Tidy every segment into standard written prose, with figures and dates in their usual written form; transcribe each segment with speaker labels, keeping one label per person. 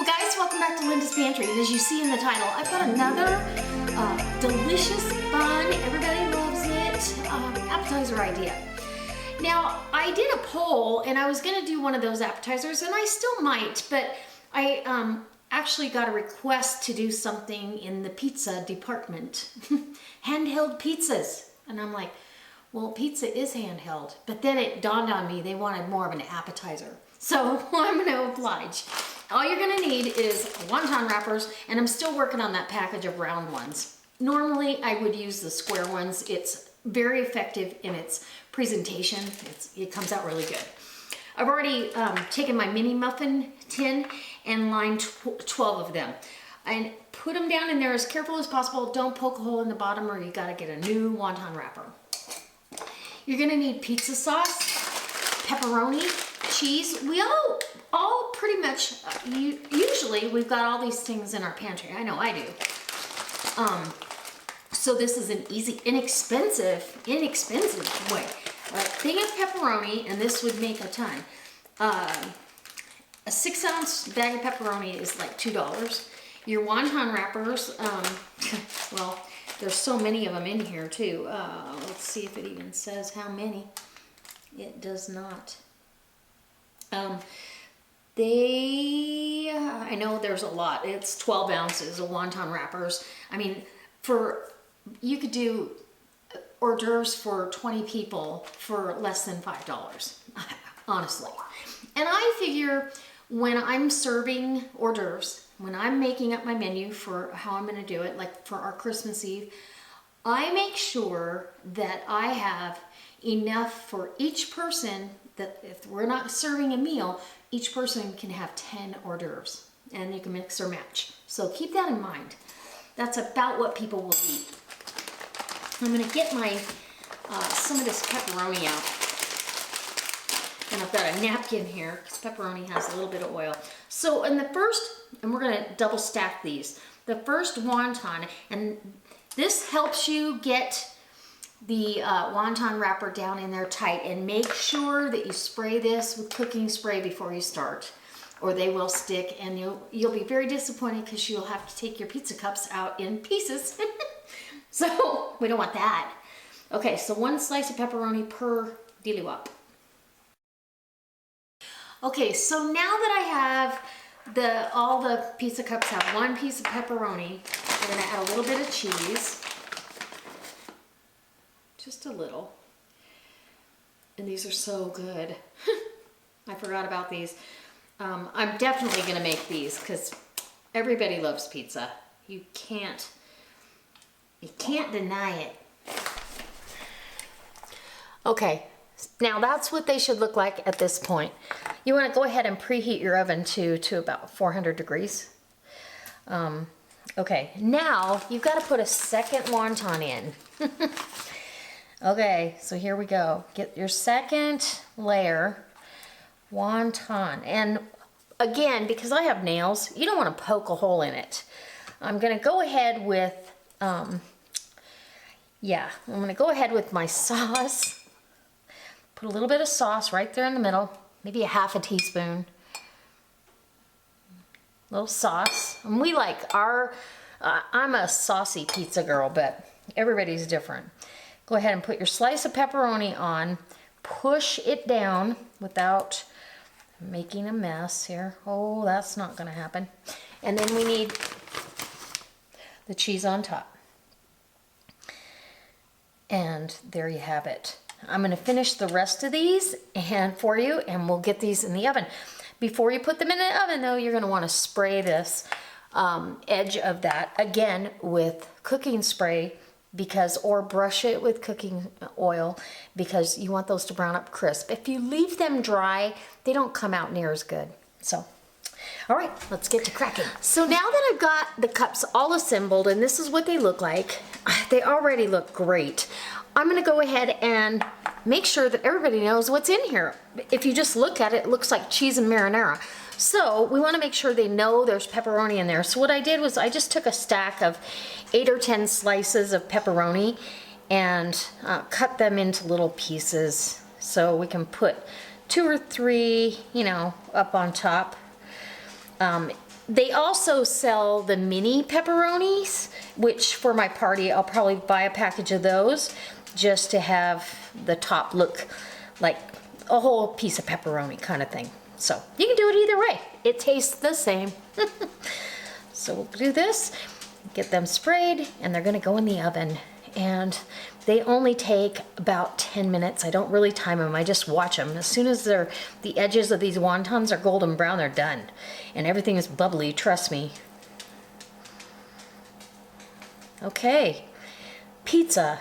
Speaker 1: Well guys, welcome back to Linda's Pantry, and as you see in the title, I've got another delicious, fun, everybody loves it, appetizer idea. Now, I did a poll and I was gonna do one of those appetizers, and I still might, but I actually got a request to do something in the pizza department. Handheld pizzas. And I'm like, well, pizza is handheld, but then it dawned on me they wanted more of an appetizer. So I'm gonna oblige. All you're gonna need is wonton wrappers, and I'm still working on that package of round ones. Normally I would use the square ones. It's very effective in its presentation. It comes out really good. I've already taken my mini muffin tin and lined 12 of them. And put them down in there as careful as possible. Don't poke a hole in the bottom or you gotta get a new wonton wrapper. You're gonna need pizza sauce, pepperoni, cheese. We all pretty much, usually we've got all these things in our pantry. I know I do. So this is an easy, inexpensive way. A thing of pepperoni, and this would make a ton. A 6-ounce bag of pepperoni is like $2. Your wonton wrappers, well, there's so many of them in here too. Let's see if it even says how many. It does not. I know there's a lot. It's 12 ounces of wonton wrappers. I mean, you could do hors d'oeuvres for 20 people for less than $5, honestly. And I figure when I'm serving hors d'oeuvres, when I'm making up my menu for how I'm gonna do it, like for our Christmas Eve, I make sure that I have enough for each person, that if we're not serving a meal, each person can have 10 hors d'oeuvres, and you can mix or match. So keep that in mind. That's about what people will eat. I'm gonna get my some of this pepperoni out. And I've got a napkin here because pepperoni has a little bit of oil. So in the first, and we're gonna double stack these. The first wonton, and this helps you get the wonton wrapper down in there tight, and make sure that you spray this with cooking spray before you start, or they will stick and you'll be very disappointed because you'll have to take your pizza cups out in pieces. So we don't want that. Okay, so 1 slice of pepperoni per dilly-wop. Okay, so now that I have all the pizza cups have 1 piece of pepperoni, we're gonna add a little bit of cheese. Just a little. And these are so good. I forgot about these. I'm definitely gonna make these because everybody loves pizza. You can't deny it. Okay, now that's what they should look like at this point. You want to go ahead and preheat your oven to about 400 degrees. Okay, now you've got to put a second wonton in. Okay, so here we go. Get your second layer wonton. And again, because I have nails, you don't want to poke a hole in it. I'm going to go ahead with, I'm going to go ahead with my sauce. Put a little bit of sauce right there in the middle, maybe a half a teaspoon. Little sauce. And we like I'm a saucy pizza girl, but everybody's different. Go ahead and put your slice of pepperoni on. Push it down without making a mess here. Oh, that's not gonna happen. And then we need the cheese on top. And there you have it. I'm gonna finish the rest of these for you, and we'll get these in the oven. Before you put them in the oven though, you're gonna wanna spray this edge of that again with cooking spray, or brush it with cooking oil, because you want those to brown up crisp. If you leave them dry, they don't come out near as good. So, all right, let's get to cracking. So now that I've got the cups all assembled, and this is what they look like, they already look great. I'm gonna go ahead and make sure that everybody knows what's in here. If you just look at it, it looks like cheese and marinara. So we wanna make sure they know there's pepperoni in there. So what I did was I just took a stack of 8 or 10 slices of pepperoni and cut them into little pieces. So we can put 2 or 3, up on top. They also sell the mini pepperonis, which for my party, I'll probably buy a package of those just to have the top look like a whole piece of pepperoni kind of thing. So you can do it either way. It tastes the same. So we'll do this, get them sprayed, and they're gonna go in the oven. And they only take about 10 minutes. I don't really time them, I just watch them. As soon as the edges of these wontons are golden brown, they're done. And everything is bubbly, trust me. Okay, pizza,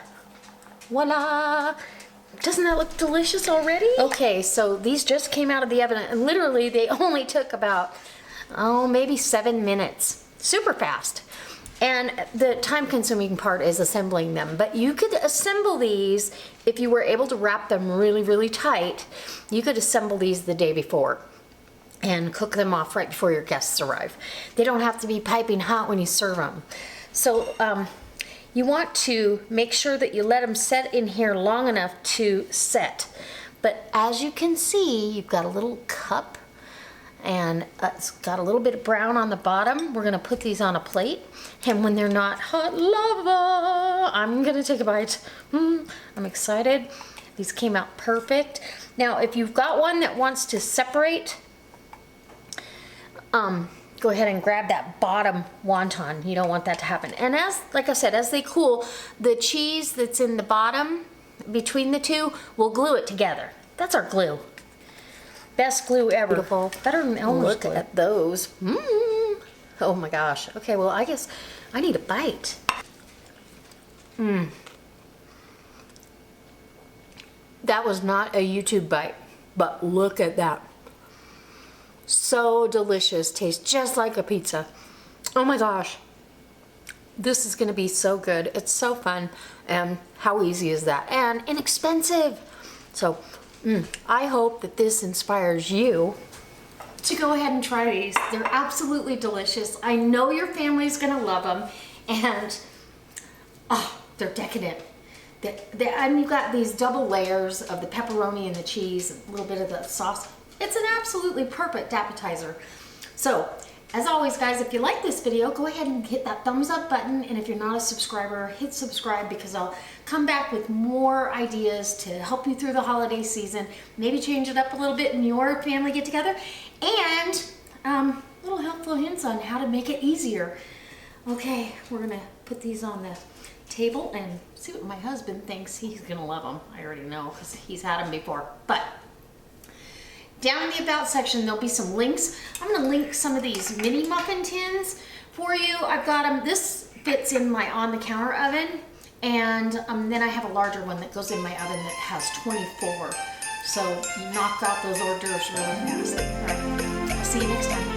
Speaker 1: voila. Doesn't that look delicious already? Okay, so these just came out of the oven, and literally they only took about, maybe 7 minutes. Super fast. And the time-consuming part is assembling them. But you could assemble these, if you were able to wrap them really, really tight, you could assemble these the day before and cook them off right before your guests arrive. They don't have to be piping hot when you serve them. So you want to make sure that you let them set in here long enough to set. But as you can see, you've got a little cup, and it's got a little bit of brown on the bottom. We're gonna put these on a plate, and when they're not hot lava, I'm gonna take a bite. I'm excited. These came out perfect. Now, if you've got one that wants to separate, go ahead and grab that bottom wonton. You don't want that to happen. And like I said, as they cool, the cheese that's in the bottom between the two will glue it together. That's our glue. Best glue ever. Beautiful. Better than Elmer's glue. Look at those. Oh my gosh. Okay, well, I guess I need a bite. That was not a YouTube bite, but look at that. So delicious. Tastes just like a pizza. Oh my gosh. This is gonna be so good. It's so fun. And how easy is that? And inexpensive. So I hope that this inspires you to go ahead and try these. They're absolutely delicious. I know your family's gonna love them, and they're decadent. And you've got these double layers of the pepperoni and the cheese, and a little bit of the sauce. It's an absolutely perfect appetizer. So, as always, guys, if you like this video, go ahead and hit that thumbs up button. And if you're not a subscriber, hit subscribe, because I'll come back with more ideas to help you through the holiday season. Maybe change it up a little bit in your family get together. And little helpful hints on how to make it easier. Okay, we're gonna put these on the table and see what my husband thinks. He's gonna love them. I already know, because he's had them before. But down in the About section, there'll be some links. I'm gonna link some of these mini muffin tins for you. I've got them, this fits in my on-the-counter oven, and then I have a larger one that goes in my oven that has 24. So knock out those hors d'oeuvres really fast. All right, I'll see you next time.